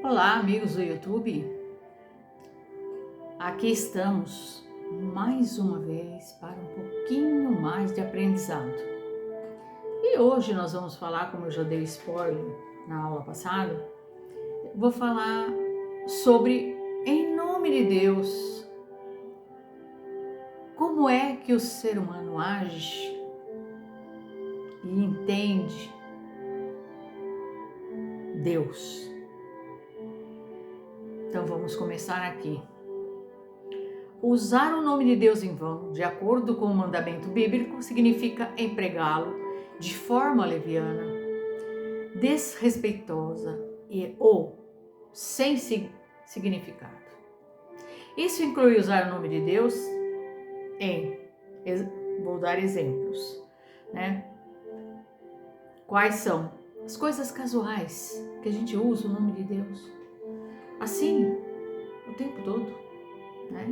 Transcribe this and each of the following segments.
Olá, amigos do YouTube. Aqui estamos mais uma vez para um pouquinho mais de aprendizado. E hoje nós vamos falar, como eu já dei spoiler na aula passada, vou falar sobre, em nome de Deus, como é que o ser humano age e entende Deus. Então vamos começar aqui. Usar o nome de Deus em vão, de acordo com o mandamento bíblico, significa empregá-lo de forma leviana, desrespeitosa ou sem significado. Isso inclui usar o nome de Deus vou dar exemplos, né? Quais são? As coisas casuais que a gente usa o nome de Deus, assim, o tempo todo, né?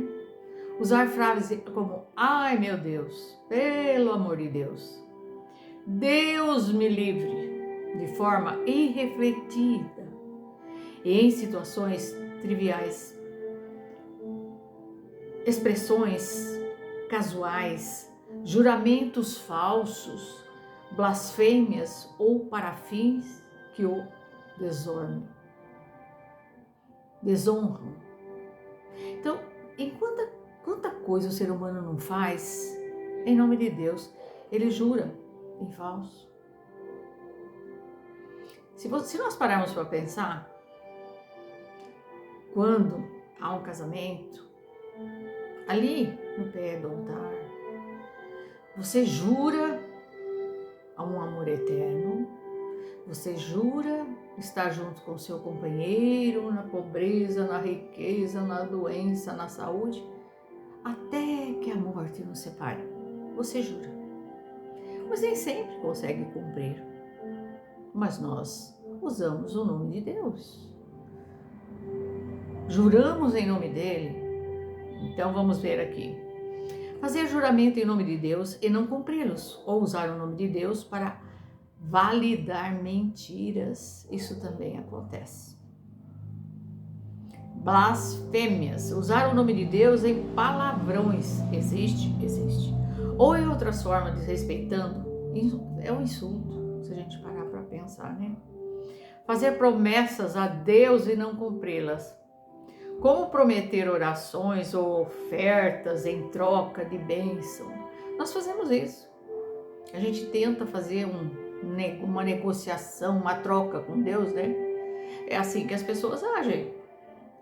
Usar frases como, ai meu Deus, pelo amor de Deus, Deus me livre, de forma irrefletida e em situações triviais. Expressões casuais, juramentos falsos, blasfêmias ou para fins que o desonram. Então, quanta coisa o ser humano não faz em nome de Deus, ele jura em falso. Se nós pararmos para pensar, quando há um casamento, ali no pé do altar, você jura a um amor eterno, você jura estar junto com seu companheiro na pobreza, na riqueza, na doença, na saúde, até que a morte nos separe. Você jura. Mas nem sempre consegue cumprir. Mas nós usamos o nome de Deus. Juramos em nome dele. Então vamos ver aqui. Fazer juramento em nome de Deus e não cumpri-los, ou usar o nome de Deus para validar mentiras. Isso também acontece. Blasfêmias. Usar o nome de Deus em palavrões. Existe? Existe. Ou em outras formas, desrespeitando. É um insulto, se a gente parar para pensar, né? Fazer promessas a Deus e não cumpri-las. Como prometer orações ou ofertas em troca de bênção. Nós fazemos isso. A gente tenta fazer uma negociação, uma troca com Deus, né? É assim que as pessoas agem.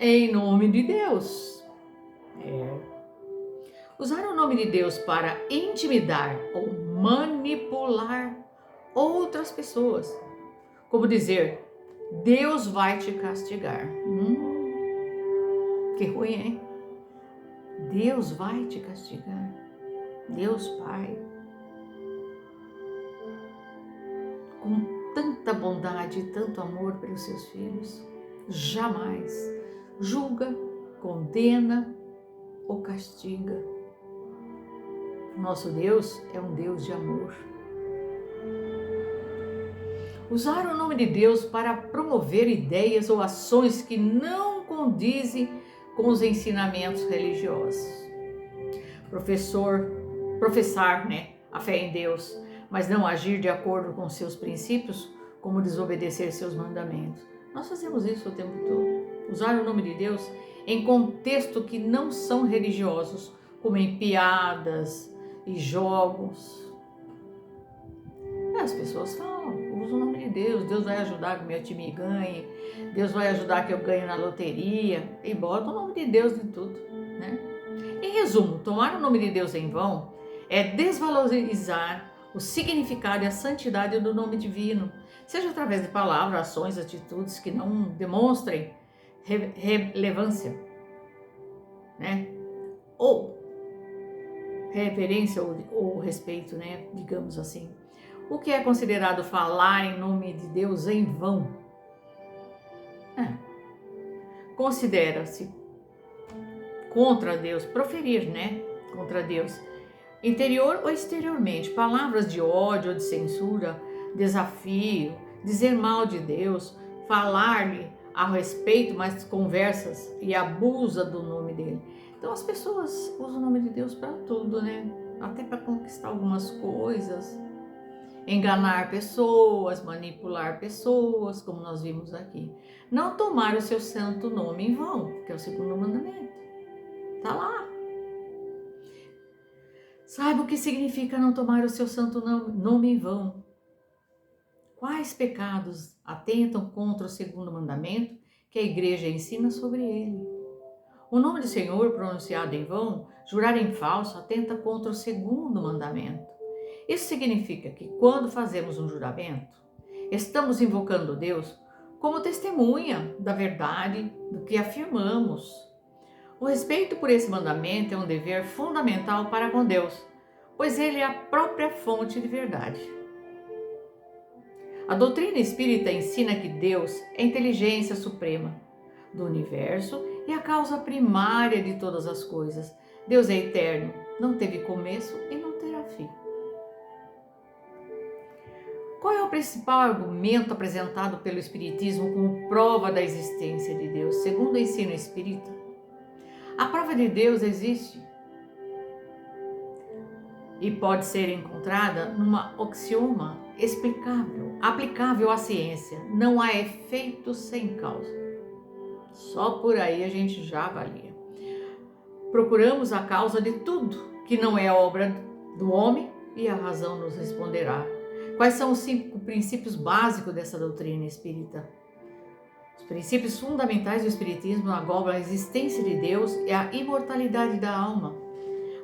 Em nome de Deus. Usar o nome de Deus para intimidar ou manipular outras pessoas. Como dizer, Deus vai te castigar. Que ruim, hein? Deus vai te castigar. Deus Pai. Com tanta bondade e tanto amor pelos seus filhos, jamais julga, condena ou castiga. Nosso Deus é um Deus de amor. Usar o nome de Deus para promover ideias ou ações que não condizem com os ensinamentos religiosos. Professar, a fé em Deus, mas não agir de acordo com seus princípios, como desobedecer seus mandamentos. Nós fazemos isso o tempo todo. Usar o nome de Deus em contextos que não são religiosos, como em piadas e jogos. As pessoas falam, usa o nome de Deus, Deus vai ajudar que meu time ganhe, Deus vai ajudar que eu ganhe na loteria, e bota o nome de Deus em tudo, né? Em resumo, tomar o nome de Deus em vão é desvalorizar o significado e a santidade do nome divino, seja através de palavras, ações, atitudes que não demonstrem relevância, né? Ou reverência ou respeito, né? Digamos assim. O que é considerado falar em nome de Deus em vão? Considera-se contra Deus, proferir, contra Deus, interior ou exteriormente, palavras de ódio ou de censura, desafio, dizer mal de Deus, falar-lhe a respeito, mas conversas e abusa do nome dele. Então as pessoas usam o nome de Deus para tudo, né? Até para conquistar algumas coisas, enganar pessoas, manipular pessoas, como nós vimos aqui. Não tomar o seu santo nome em vão, que é o segundo mandamento. Tá lá. Saiba o que significa não tomar o seu santo nome em vão. Quais pecados atentam contra o segundo mandamento que a igreja ensina sobre ele? O nome do Senhor pronunciado em vão, jurar em falso, atenta contra o segundo mandamento. Isso significa que quando fazemos um juramento, estamos invocando Deus como testemunha da verdade do que afirmamos. O respeito por esse mandamento é um dever fundamental para com Deus, pois ele é a própria fonte de verdade. A doutrina espírita ensina que Deus é a inteligência suprema do universo e a causa primária de todas as coisas. Deus é eterno, não teve começo e não terá fim. Qual é o principal argumento apresentado pelo Espiritismo como prova da existência de Deus, segundo o ensino espírita? A prova de Deus existe e pode ser encontrada numa axioma explicável, aplicável à ciência. Não há efeito sem causa. Só por aí a gente já avalia. Procuramos a causa de tudo que não é obra do homem e a razão nos responderá. Quais são os 5 princípios básicos dessa doutrina espírita? Os princípios fundamentais do espiritismo agobram a existência de Deus e a imortalidade da alma,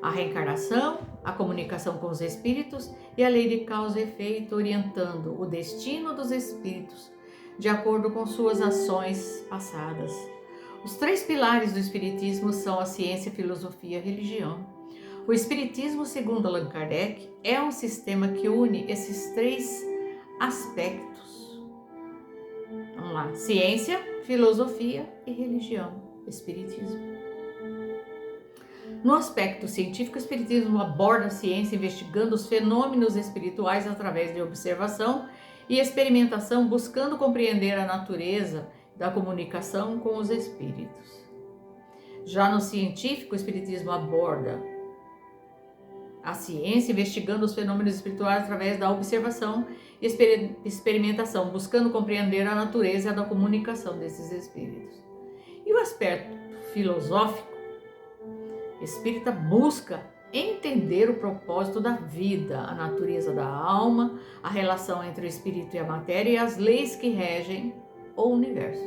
a reencarnação, a comunicação com os espíritos e a lei de causa e efeito, orientando o destino dos espíritos de acordo com suas ações passadas. Os 3 pilares do espiritismo são a ciência, a filosofia e a religião. O espiritismo, segundo Allan Kardec, é um sistema que une esses 3 aspectos. Vamos lá: ciência, filosofia e religião. Espiritismo. No aspecto científico, o espiritismo aborda a ciência investigando os fenômenos espirituais através de observação e experimentação, buscando compreender a natureza da comunicação com os espíritos. Já no científico, o espiritismo aborda a ciência investigando os fenômenos espirituais através da observação e experimentação, buscando compreender a natureza da comunicação desses espíritos. E o aspecto filosófico espírita busca entender o propósito da vida, a natureza da alma, a relação entre o espírito e a matéria e as leis que regem o universo.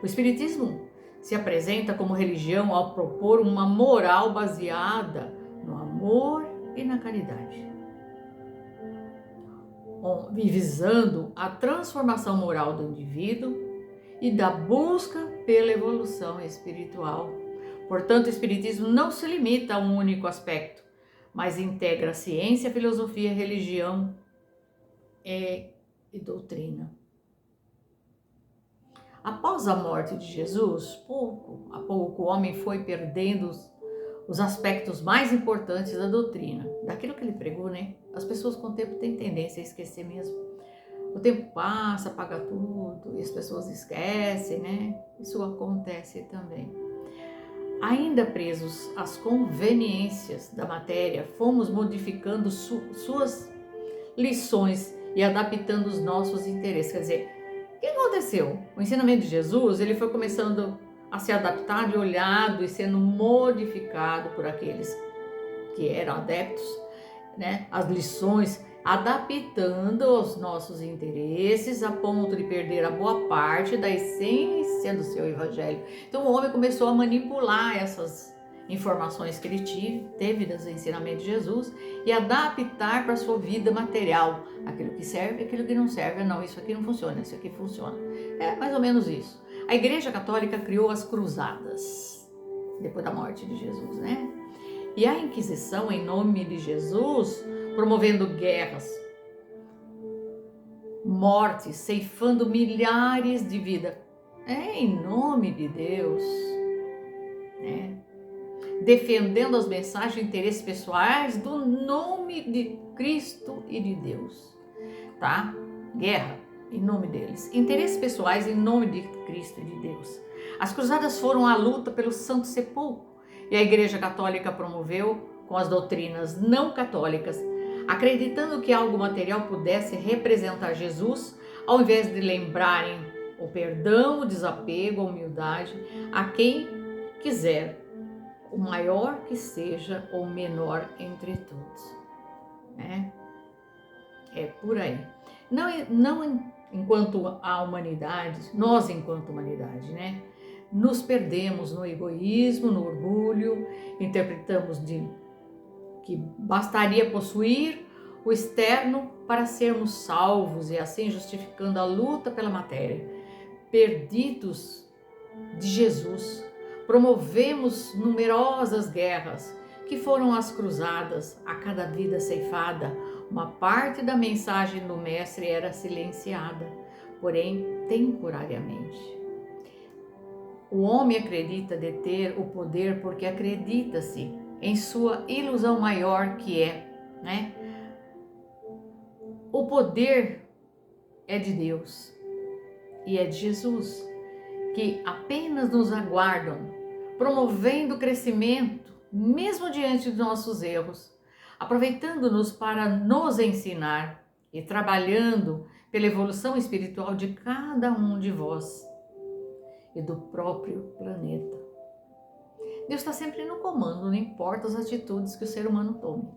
O espiritismo se apresenta como religião ao propor uma moral baseada no amor e na caridade, visando a transformação moral do indivíduo e da busca pela evolução espiritual. Portanto, o espiritismo não se limita a um único aspecto, mas integra ciência, filosofia, religião e doutrina. Após a morte de Jesus, pouco a pouco o homem foi perdendo os aspectos mais importantes da doutrina, daquilo que ele pregou, né? As pessoas com o tempo têm tendência a esquecer mesmo. O tempo passa, apaga tudo e as pessoas esquecem, né? Isso acontece também. Ainda presos às conveniências da matéria, fomos modificando suas lições e adaptando os nossos interesses. Quer dizer, o que aconteceu? O ensinamento de Jesus, ele foi começando a ser adaptado e olhado e sendo modificado por aqueles que eram adeptos, né? As lições, adaptando aos nossos interesses a ponto de perder a boa parte da essência do seu evangelho. Então o homem começou a manipular essas informações que ele teve dos ensinamentos de Jesus e adaptar para a sua vida material. Aquilo que serve, aquilo que não serve. Não, isso aqui não funciona, isso aqui funciona. É mais ou menos isso. A Igreja Católica criou as cruzadas depois da morte de Jesus, né? E a Inquisição, em nome de Jesus, promovendo guerras, mortes, ceifando milhares de vidas. Em nome de Deus, né? Defendendo as mensagens e interesses pessoais do nome de Cristo e de Deus, tá? Guerra, em nome deles, interesses pessoais em nome de Cristo e de Deus. As cruzadas foram a luta pelo Santo Sepulcro e a Igreja Católica promoveu com as doutrinas não católicas, acreditando que algo material pudesse representar Jesus, ao invés de lembrarem o perdão, o desapego, a humildade a quem quiser, o maior que seja ou menor entre todos. É por aí. Não enquanto a humanidade, nós enquanto humanidade, nos perdemos no egoísmo, no orgulho, interpretamos que bastaria possuir o externo para sermos salvos e assim justificando a luta pela matéria. Perdidos de Jesus, promovemos numerosas guerras, que foram as cruzadas, a cada vida ceifada. Uma parte da mensagem do Mestre era silenciada, porém temporariamente. O homem acredita deter o poder porque acredita-se em sua ilusão maior que é, O poder é de Deus e é de Jesus, que apenas nos aguardam, promovendo o crescimento, mesmo diante dos nossos erros, aproveitando-nos para nos ensinar e trabalhando pela evolução espiritual de cada um de vós e do próprio planeta. Deus está sempre no comando, não importa as atitudes que o ser humano tome,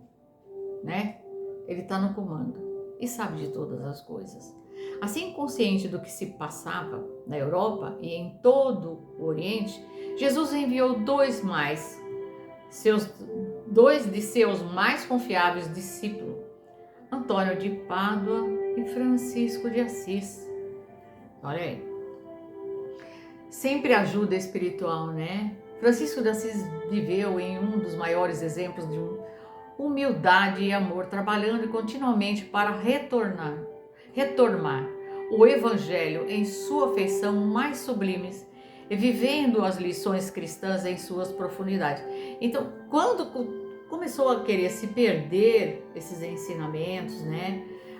Ele está no comando e sabe de todas as coisas. Assim, consciente do que se passava na Europa e em todo o Oriente, Jesus enviou dois de seus mais confiáveis discípulos, Antônio de Pádua e Francisco de Assis. Olha aí. Sempre ajuda espiritual, Francisco de Assis viveu em um dos maiores exemplos de humildade e amor, trabalhando continuamente para retornar o Evangelho em sua feição mais sublimes e vivendo as lições cristãs em suas profundidades. Então, quando começou a querer se perder esses ensinamentos,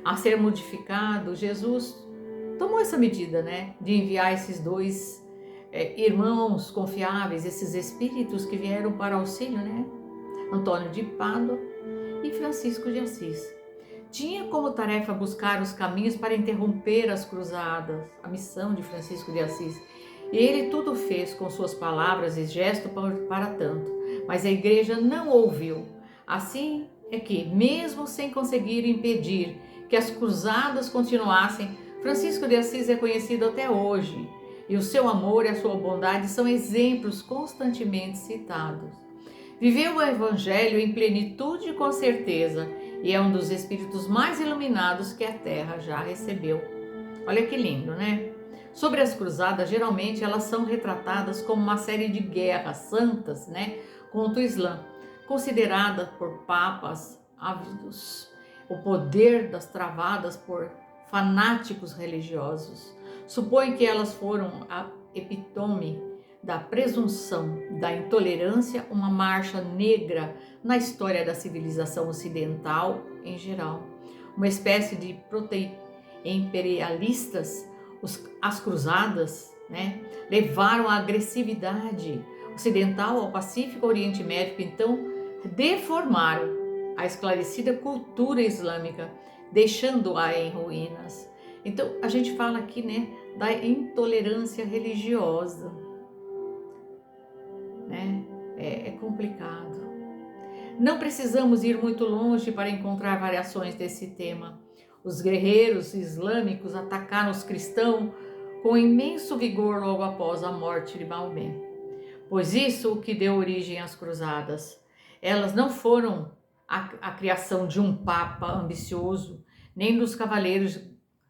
a ser modificado, Jesus tomou essa medida, de enviar esses dois irmãos confiáveis, esses espíritos que vieram para auxílio, Antônio de Pádua e Francisco de Assis. Tinha como tarefa buscar os caminhos para interromper as cruzadas, a missão de Francisco de Assis. E ele tudo fez com suas palavras e gestos para tanto, mas a igreja não ouviu. Assim é que, mesmo sem conseguir impedir que as cruzadas continuassem, Francisco de Assis é conhecido até hoje, e o seu amor e a sua bondade são exemplos constantemente citados. Viveu o Evangelho em plenitude e com certeza, e é um dos espíritos mais iluminados que a Terra já recebeu. Olha que lindo, Sobre as cruzadas, geralmente elas são retratadas como uma série de guerras santas, contra o Islã, considerada por papas ávidos, o poder das travadas por fanáticos religiosos. Supõe que elas foram a epítome da presunção, da intolerância, uma marcha negra na história da civilização ocidental em geral. Uma espécie de imperialistas, as cruzadas, levaram a agressividade ocidental ao Pacífico Oriente Médio, então deformaram a esclarecida cultura islâmica, deixando-a em ruínas. Então, a gente fala aqui, da intolerância religiosa, É complicado. Não precisamos ir muito longe para encontrar variações desse tema. Os guerreiros islâmicos atacaram os cristãos com imenso vigor logo após a morte de Maomé. Pois isso o que deu origem às cruzadas. Elas não foram a criação de um papa ambicioso, nem dos cavaleiros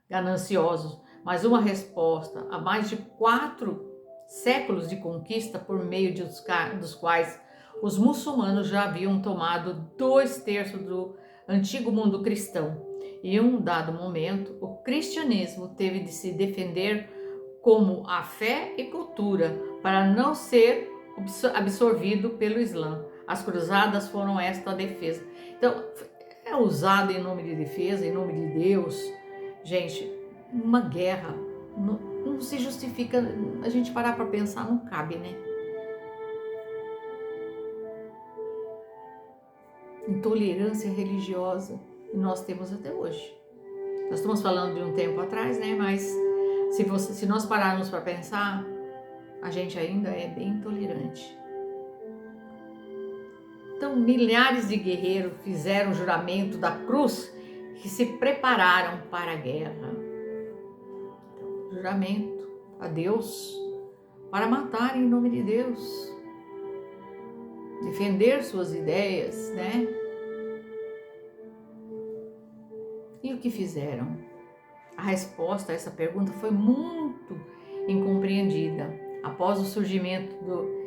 gananciosos, mas uma resposta a mais de 4 séculos de conquista por meio dos quais os muçulmanos já haviam tomado 2/3 do antigo mundo cristão. E em um dado momento, o cristianismo teve de se defender como a fé e cultura para não ser absorvido pelo Islã. As cruzadas foram esta defesa. Então, é usado em nome de defesa, em nome de Deus. Gente, uma guerra. Não se justifica, a gente parar para pensar, não cabe, né? Intolerância religiosa, e nós temos até hoje. Nós estamos falando de um tempo atrás, né? Mas se nós pararmos para pensar, a gente ainda é bem intolerante. Então, milhares de guerreiros fizeram o juramento da cruz que se prepararam para a guerra. Então, juramento a Deus para matar em nome de Deus, defender suas ideias, né? E o que fizeram? A resposta a essa pergunta foi muito incompreendida. Após o surgimento do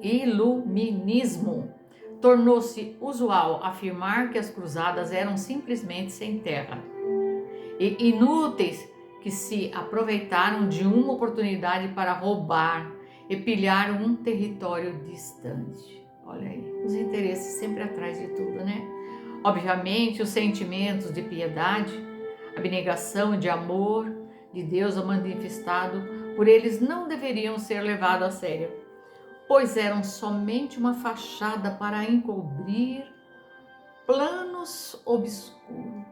iluminismo, tornou-se usual afirmar que as cruzadas eram simplesmente sem terra e inúteis, que se aproveitaram de uma oportunidade para roubar e pilhar um território distante. Olha aí, os interesses sempre atrás de tudo, né? Obviamente, os sentimentos de piedade, abnegação e de amor de Deus manifestado por eles não deveriam ser levados a sério, pois eram somente uma fachada para encobrir planos obscuros.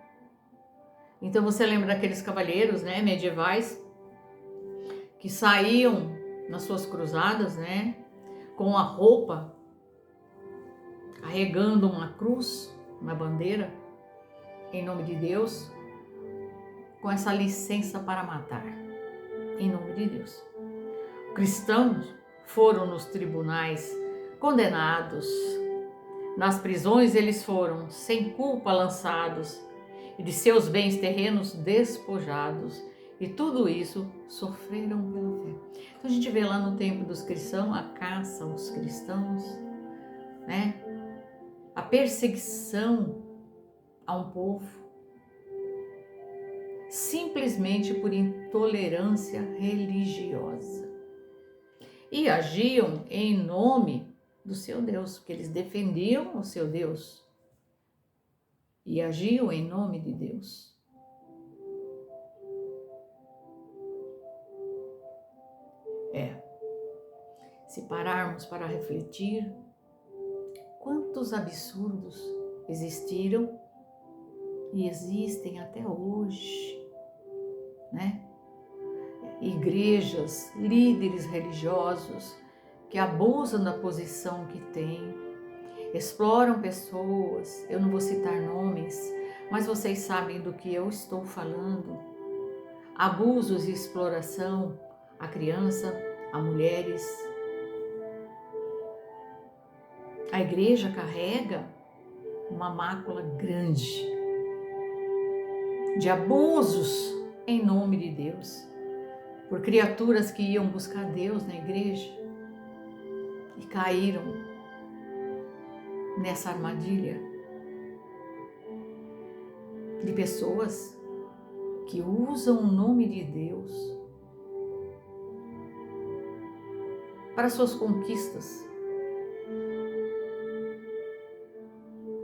Então você lembra daqueles cavaleiros, né, medievais que saíam nas suas cruzadas, né, com a roupa carregando uma cruz, uma bandeira em nome de Deus, com essa licença para matar em nome de Deus. Cristãos foram nos tribunais condenados, nas prisões eles foram sem culpa lançados e de seus bens terrenos despojados, e tudo isso sofreram pela fé. Então a gente vê lá no tempo dos cristãos a caça aos cristãos, né? A perseguição a um povo, simplesmente por intolerância religiosa. E agiam em nome do seu Deus, porque eles defendiam o seu Deus. E agiam em nome de Deus. Se pararmos para refletir, quantos absurdos existiram e existem até hoje, né? Igrejas, líderes religiosos que abusam da posição que têm, exploram pessoas, eu não vou citar nomes, mas vocês sabem do que eu estou falando. Abusos e exploração a criança, a mulheres. A igreja carrega uma mácula grande de abusos em nome de Deus, por criaturas que iam buscar Deus na igreja e caíram nessa armadilha de pessoas que usam o nome de Deus para suas conquistas,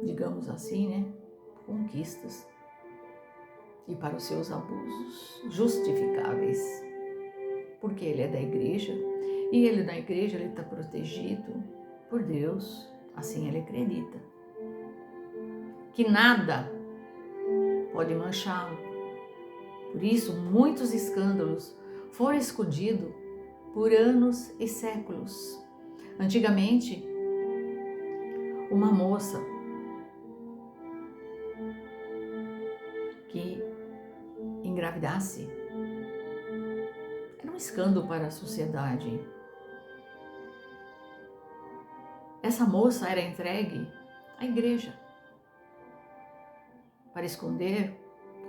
digamos assim, né? Conquistas, e para os seus abusos justificáveis, porque ele é da igreja, e ele na igreja ele está protegido por Deus, assim ele acredita, que nada pode manchá-lo. Por isso, muitos escândalos foram escondidos por anos e séculos. Antigamente, uma moça que engravidasse era um escândalo para a sociedade. Essa moça era entregue à igreja para esconder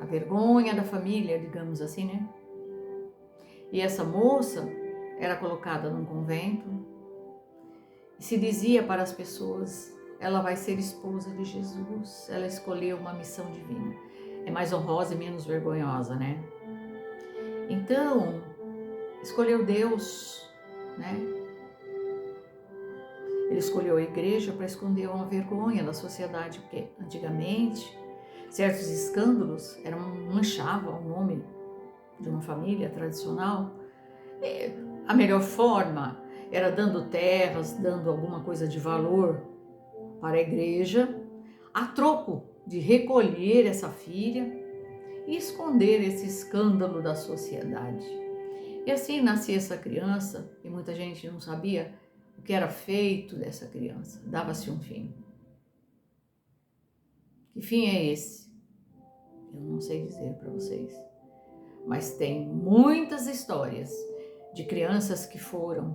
a vergonha da família, digamos assim, né? E essa moça era colocada num convento e se dizia para as pessoas: ela vai ser esposa de Jesus, ela escolheu uma missão divina. É mais honrosa e menos vergonhosa, né? Então, escolheu Deus, né? Ele escolheu a igreja para esconder uma vergonha da sociedade, porque antigamente Certos escândalos manchavam o nome de uma família tradicional. A melhor forma era dando terras, dando alguma coisa de valor para a igreja, a troco de recolher essa filha e esconder esse escândalo da sociedade. E assim nascia essa criança, e muita gente não sabia o que era feito dessa criança. Dava-se um fim. Que fim é esse? Eu não sei dizer para vocês. Mas tem muitas histórias de crianças que foram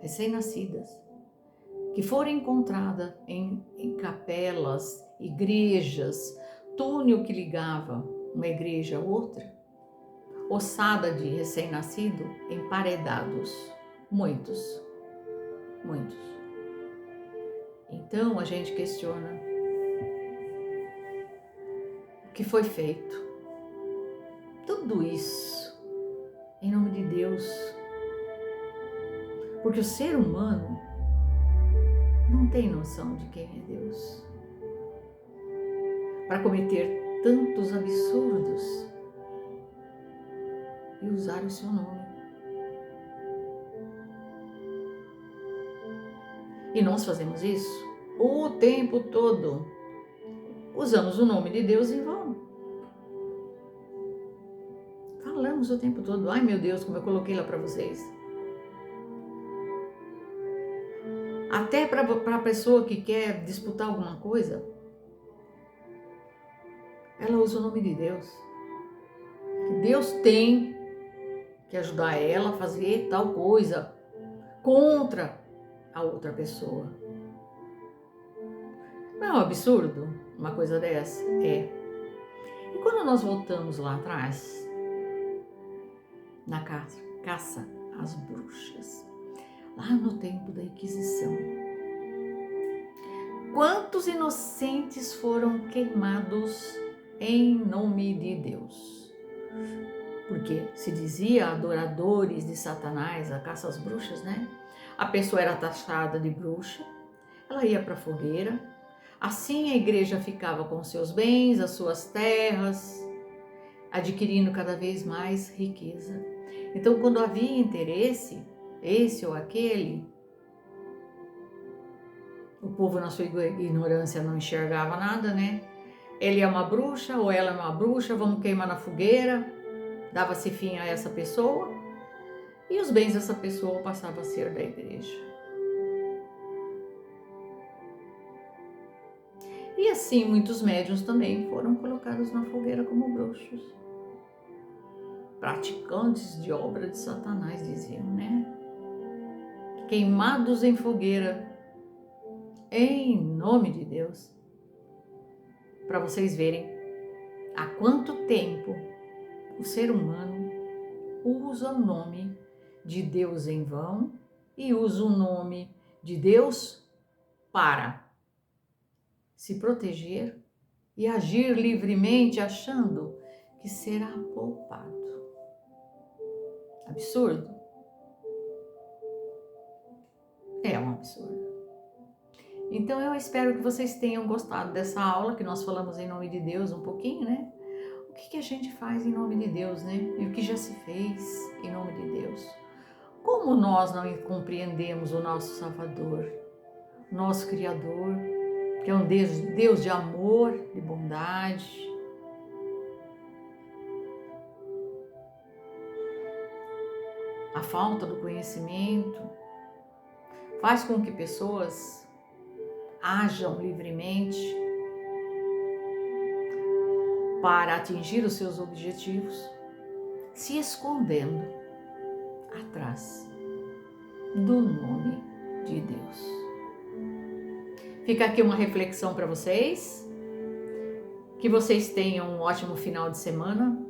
recém-nascidas, que foram encontradas em capelas, igrejas, túnel que ligava uma igreja a outra, ossada de recém-nascido emparedados, muitos. Então a gente questiona o que foi feito. Tudo isso em nome de Deus, porque o ser humano não tem noção de quem é Deus para cometer tantos absurdos e usar o seu nome. E nós fazemos isso o tempo todo. Usamos o nome de Deus em vão. Falamos o tempo todo. Ai meu Deus, como eu coloquei lá para vocês. Até para a pessoa que quer disputar alguma coisa, ela usa o nome de Deus. Que Deus tem que ajudar ela a fazer tal coisa contra a outra pessoa. Não é um absurdo uma coisa dessa? É. E quando nós voltamos lá atrás, na caça às bruxas, lá no tempo da Inquisição, quantos inocentes foram queimados em nome de Deus? Porque se dizia adoradores de Satanás, a caça às bruxas, né? A pessoa era taxada de bruxa, ela ia para a fogueira, assim a igreja ficava com seus bens, as suas terras, adquirindo cada vez mais riqueza. Então, quando havia interesse, esse ou aquele, o povo na sua ignorância não enxergava nada, né? Ele é uma bruxa ou ela é uma bruxa, vamos queimar na fogueira, dava-se fim a essa pessoa e os bens dessa pessoa passavam a ser da igreja. E assim muitos médiuns também foram colocados na fogueira como bruxos. Praticantes de obra de Satanás, diziam, né? Queimados em fogueira, em nome de Deus. Para vocês verem há quanto tempo o ser humano usa o nome de Deus em vão e usa o nome de Deus para se proteger e agir livremente achando que será poupado. Absurdo? É um absurdo. Então eu espero que vocês tenham gostado dessa aula que nós falamos em nome de Deus um pouquinho, né? O que a gente faz em nome de Deus, né? E o que já se fez em nome de Deus. Como nós não compreendemos o nosso Salvador, nosso Criador, que é um Deus de amor, de bondade. A falta do conhecimento faz com que pessoas ajam livremente para atingir os seus objetivos, se escondendo atrás do nome de Deus. Fica aqui uma reflexão para vocês, que vocês tenham um ótimo final de semana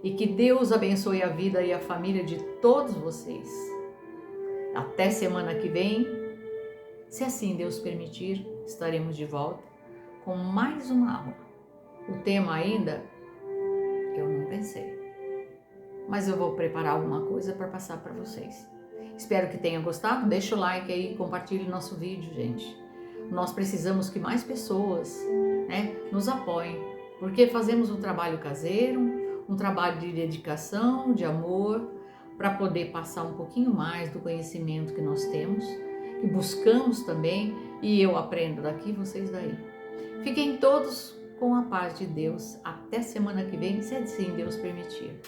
e que Deus abençoe a vida e a família de todos vocês. Até semana que vem, se assim Deus permitir, estaremos de volta com mais uma aula. O tema ainda eu não pensei, mas eu vou preparar alguma coisa para passar para vocês. Espero que tenham gostado, deixa o like aí, compartilhe nosso vídeo, gente. Nós precisamos que mais pessoas, né, nos apoiem porque fazemos um trabalho caseiro, um trabalho de dedicação, de amor, para poder passar um pouquinho mais do conhecimento que nós temos, que buscamos também, e eu aprendo daqui, vocês daí. Fiquem todos com a paz de Deus. Até semana que vem, se assim Deus permitir.